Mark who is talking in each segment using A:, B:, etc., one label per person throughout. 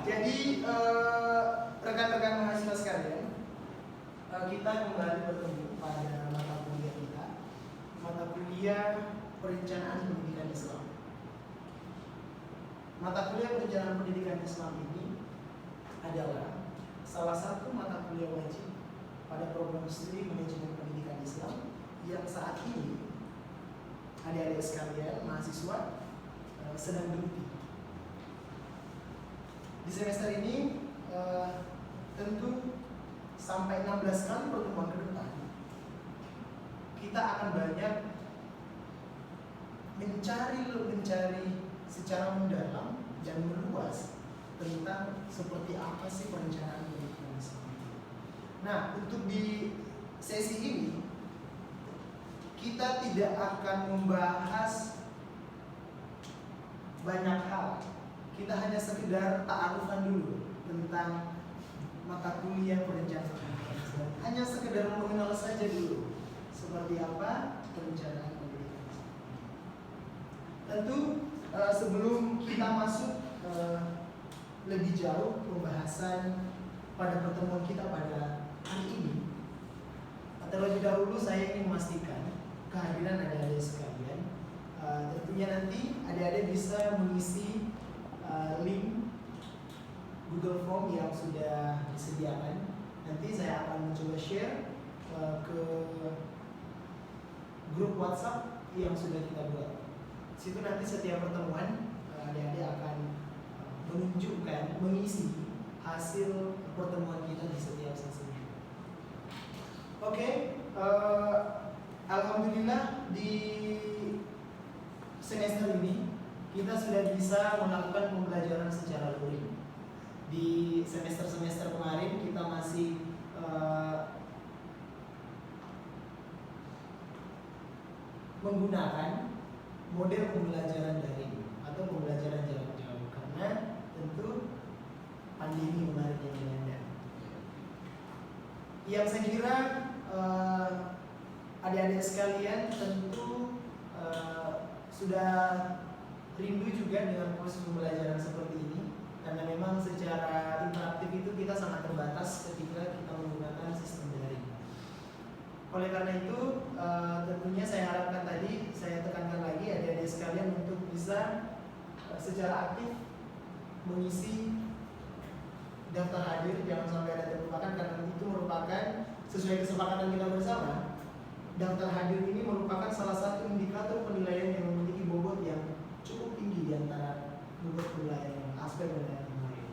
A: Jadi rekan-rekan mahasiswa sekalian, kita kembali bertemu pada mata kuliah kita, mata kuliah perencanaan pendidikan Islam. Mata kuliah perencanaan pendidikan Islam ini adalah salah satu mata kuliah wajib pada program studi manajemen pendidikan Islam yang saat ini adik-adik sekalian mahasiswa sedang geluti. Di semester ini tentu sampai 16 kali pertemuan ke depan kita akan banyak mencari secara mendalam dan meluas tentang seperti apa sih perencanaan pendidikan Islam. Nah, untuk di sesi ini kita tidak akan membahas banyak hal. Kita hanya sekedar ta'arufan dulu tentang mata kuliah perencanaan pendidikan Islam. Hanya sekedar mengenal saja dulu seperti apa perencanaan pendidikan Islam. Tentu sebelum kita masuk lebih jauh pembahasan pada pertemuan kita pada hari ini, terlebih dahulu saya ingin memastikan kehadiran adik-adik sekalian. Tentunya nanti adik-adik bisa mengisi link Google Form yang sudah disediakan. Nanti saya akan mencoba share ke grup WhatsApp yang sudah kita buat. Situ nanti setiap pertemuan adik-adik akan menunjukkan, mengisi hasil pertemuan kita di setiap sesinya. Oke, alhamdulillah di semester ini kita sudah bisa melakukan pembelajaran secara luring. Di semester-semester kemarin kita masih menggunakan model pembelajaran daring atau pembelajaran jarak jauh karena tentu pandemi kemarin yang melanda. Yang saya kira adik-adik sekalian tentu sudah rindu juga dengan proses pembelajaran seperti ini karena memang secara interaktif itu kita sangat terbatas ketika kita menggunakan sistem daring. Oleh karena itu tentunya saya harapkan tadi saya tekankan lagi adik-adik sekalian untuk bisa secara aktif mengisi daftar hadir, jangan sampai ada terlupakan karena itu merupakan sesuai kesepakatan kita bersama. Daftar hadir ini merupakan salah satu indikator penilaian yang memiliki bobot yang cukup tinggi di antara bobot penilaian aspek penilaian yang lain.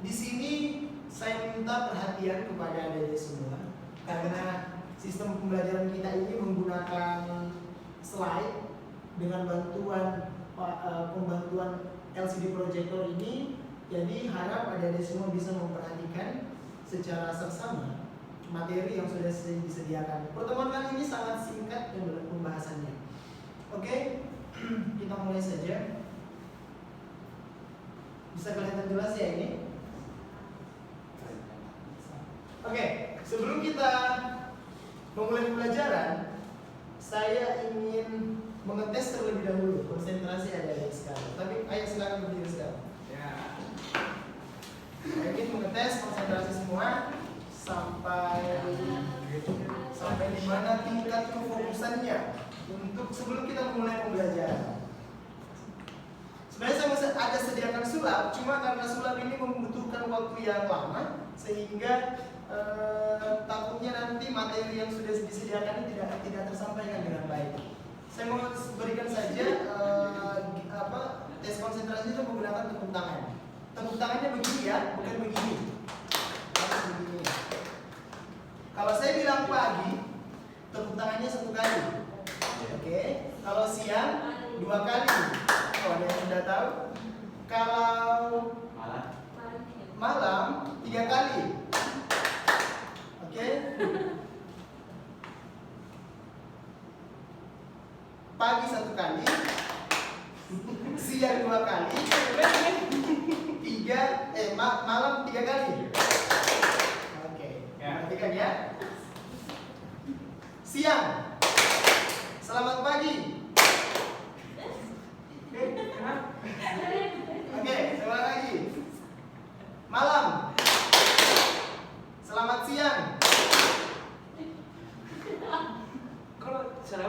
A: Di sini saya minta perhatian kepada adik-adik semua karena sistem pembelajaran kita ini menggunakan slide dengan bantuan pembantuan LCD projector ini. Jadi harap adik-adik semua bisa memperhatikan secara seksama materi yang sudah disediakan. Pertemuan kali ini sangat singkat dan pembahasannya. Oke, kita mulai saja. Bisa kelihatan jelas ya ini? Oke, sebelum kita memulai pembelajaran, saya ingin mengetes terlebih dahulu konsentrasi adik-adik sekalian. Tapi ayo silakan berdiri sekarang. Saya ingin mengetes konsentrasi semua sampai di mana tingkat kefokusannya untuk sebelum kita memulai pembelajaran. Sebenarnya saya ada sediakan sulap, cuma karena sulap ini membutuhkan waktu yang lama sehingga takutnya nanti materi yang sudah disediakan ini tidak tersampaikan dengan baik. Saya mau berikan saja tes konsentrasi itu menggunakan tepuk tangan. Tepuk tangannya begini ya, bukan begini. Harus begini. Kalau saya bilang pagi, tepuk tangannya 1 kali. Oke. Kalau siang 2 kali. Oh, ada yang sudah tahu? Kalau malam 3 kali. Oke. Pagi 1 kali. Siang 2 kali. Malam 3 kali. Oke. Perhatikan ya. Siang. Selama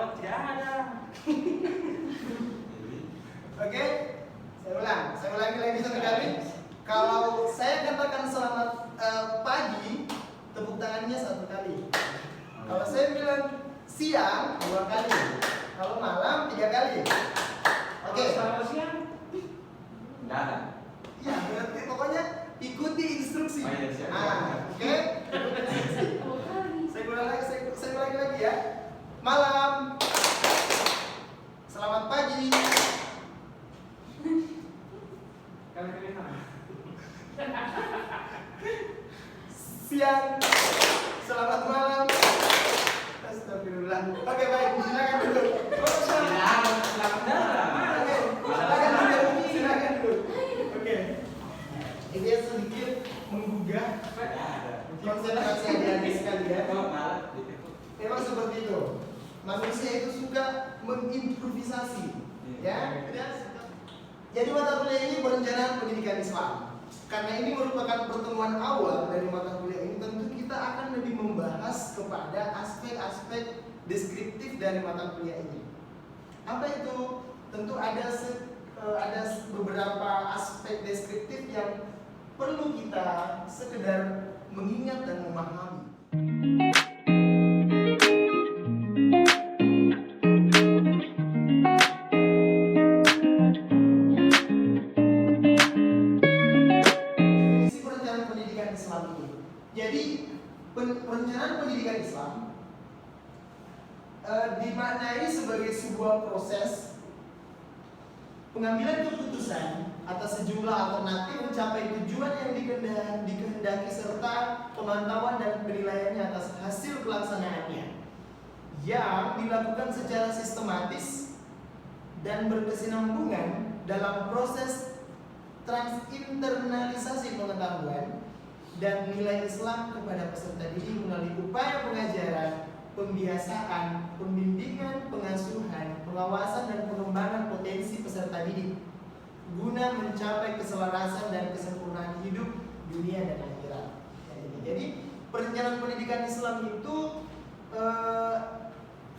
B: jawab tidak ada.
A: Oke, saya ulangi lagi satu kali. Kalau saya katakan selamat pagi, tepuk tangannya satu kali. Kalau saya bilang siang, 2 kali. Kalau malam, 3 kali. Oke.
B: Selamat siang. Tidak ada.
A: Ya, berarti pokoknya ikuti instruksi.
B: Oh, iya, siap.
A: Oke. Saya ulangi lagi ya. Malam. Selamat pagi. Siang. Selamat malam. Astagfirullah. Oke, baik. Silakan dulu.
B: Selamat datang.
A: Oke, silakan dulu. Oke. Ini sedikit menggugah konsentrasi adik-adik sekalian. Memang seperti itu. Manusia itu suka mengimprovisasi, ya. Jadi mata kuliah ini perencanaan pendidikan Islam. Karena ini merupakan pertemuan awal dari mata kuliah ini, tentu kita akan lebih membahas kepada aspek-aspek deskriptif dari mata kuliah ini. Apa itu? Tentu ada beberapa aspek deskriptif yang perlu kita sekedar mengingat dan memahami. Jadi perencanaan pendidikan Islam dimaknai sebagai sebuah proses pengambilan keputusan atas sejumlah alternatif mencapai tujuan yang dikehendaki serta pemantauan dan penilaiannya atas hasil pelaksanaannya yang dilakukan secara sistematis dan berkesinambungan dalam proses transinternalisasi pengetahuan dan nilai Islam kepada peserta didik melalui upaya pengajaran, pembiasaan, pembimbingan, pengasuhan, pengawasan dan pengembangan potensi peserta didik guna mencapai keselarasan dan kesempurnaan hidup dunia dan akhirat. Jadi perencanaan pendidikan Islam itu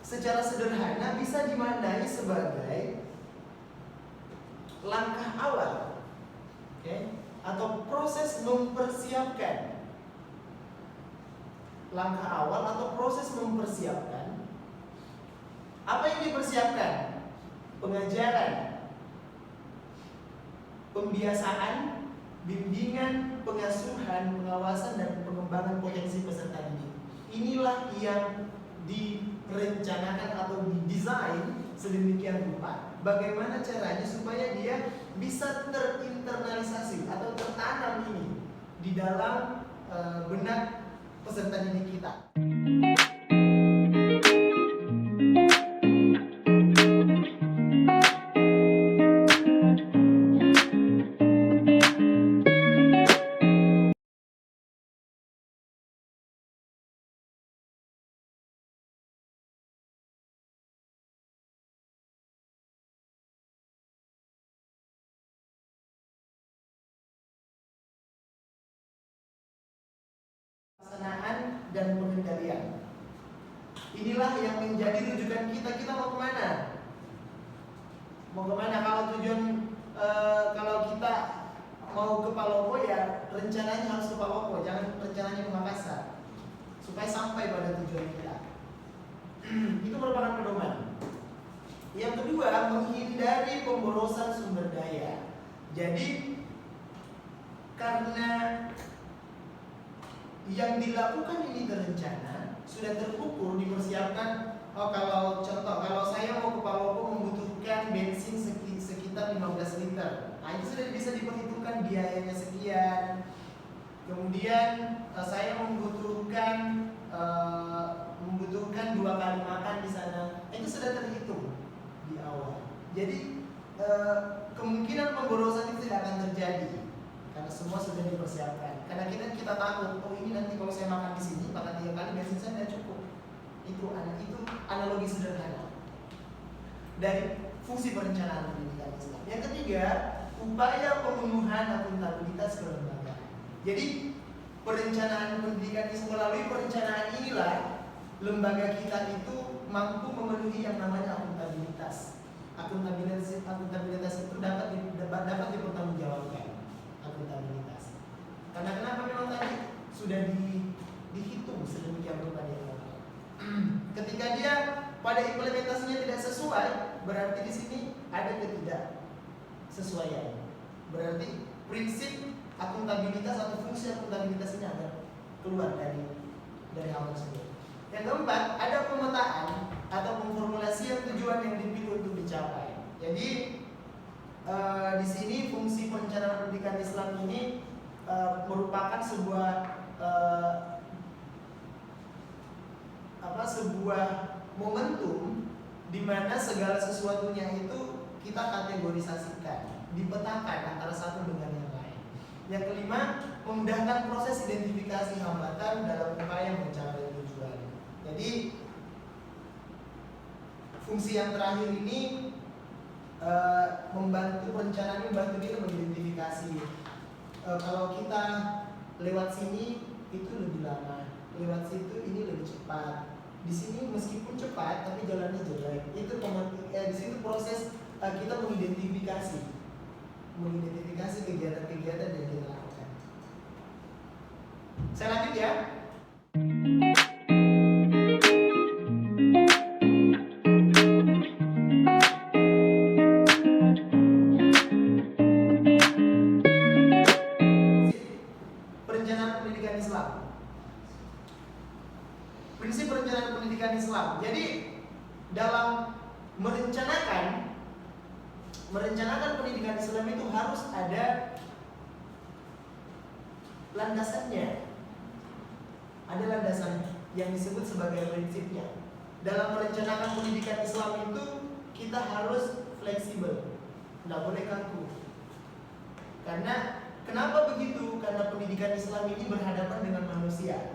A: secara sederhana bisa dimaknai sebagai langkah awal, atau proses mempersiapkan. Langkah awal atau proses mempersiapkan. Apa yang dipersiapkan? Pengajaran, pembiasaan, bimbingan, pengasuhan, pengawasan dan pengembangan potensi peserta didik. Inilah yang direncanakan atau didesain sedemikian rupa bagaimana caranya supaya dia bisa terinternalisasi atau tertanam ini di dalam benak peserta didik kita. Pelaksanaan dan pengendalian. Inilah yang menjadi rujukan kita. Kita mau kemana? Mau kemana? Kalau tujuan kalau kita mau ke Palopo ya rencananya harus ke Palopo, jangan rencananya ke Makassar, supaya sampai pada tujuan kita. Itu merupakan pedoman. Yang kedua, menghindari pemborosan sumber daya. Jadi karena yang dilakukan ini terencana, sudah terukur, dipersiapkan. Kalau contoh, kalau saya mau ke Palopo membutuhkan bensin sekitar 15 liter. Nah, itu sudah bisa diperhitungkan biayanya sekian. Kemudian saya membutuhkan 2 kali makan di sana. Itu sudah terhitung di awal. Jadi kemungkinan pemborosan itu tidak akan terjadi karena semua sudah dipersiapkan. Karena kita takut, oh ini nanti kalau saya makan di sini, makan 3 kali bensin saya tidak cukup. Itu analogi sederhana dari fungsi perencanaan pendidikan Islam. Yang ketiga, upaya pemenuhan akuntabilitas kelembagaan. Jadi perencanaan pendidikan Islam, melalui perencanaan inilah lembaga kita itu mampu memenuhi yang namanya akuntabilitas. Akuntabilitas itu dapat dipertanggungjawabkan. Akuntabilitas. Karena kenapa memang tadi sudah dihitung sedemikian rupa dia. Ketika dia pada implementasinya tidak sesuai, berarti di sini ada ketidaksesuaian. Berarti prinsip akuntabilitas atau fungsi akuntabilitas ini akan keluar dari hal tersebut. Yang keempat, ada pemetaan atau pemformulasian tujuan yang dipilih untuk dicapai. Jadi di sini fungsi perencanaan pendidikan Islam ini merupakan sebuah momentum di mana segala sesuatunya itu kita kategorisasikan, dipetakan antara satu dengan yang lain. Yang kelima, memudahkan proses identifikasi hambatan dalam upaya mencapai tujuan. Jadi fungsi yang terakhir ini membantu perencanaan, membantu kita mengidentifikasi. Kalau kita lewat sini itu lebih lama, lewat situ ini lebih cepat. Di sini meskipun cepat tapi jalannya jelek. Itu di situ proses kita mengidentifikasi kegiatan-kegiatan yang kita lakukan. Saya lanjut ya. Perencanaan pendidikan Islam. Prinsip perencanaan pendidikan Islam. Jadi dalam merencanakan pendidikan Islam itu harus ada landasannya. Ada landasannya yang disebut sebagai prinsipnya. Dalam merencanakan pendidikan Islam itu kita harus fleksibel, tidak boleh kaku. Karena kenapa begitu? Karena pendidikan Islam ini berhadapan dengan manusia.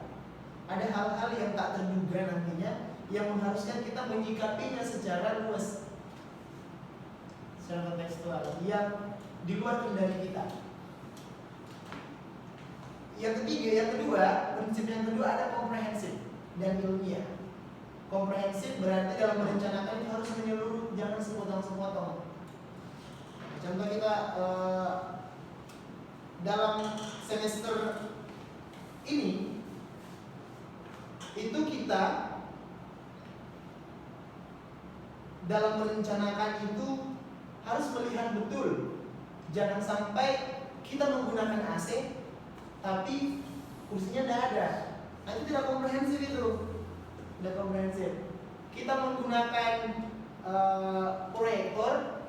A: Ada hal-hal yang tak terduga nantinya yang mengharuskan kita menyikapinya secara luas, secara kontekstual, yang di luar kendali kita. Yang kedua, prinsip yang kedua ada komprehensif dan ilmiah. Komprehensif berarti dalam merencanakan itu harus menyeluruh, jangan sepotong-sepotong. Contoh kita dalam semester ini itu kita dalam merencanakan itu harus melihat betul, jangan sampai kita menggunakan AC tapi kursinya tidak ada. Nah, itu tidak komprehensif, tidak komprehensif. Kita menggunakan proyektor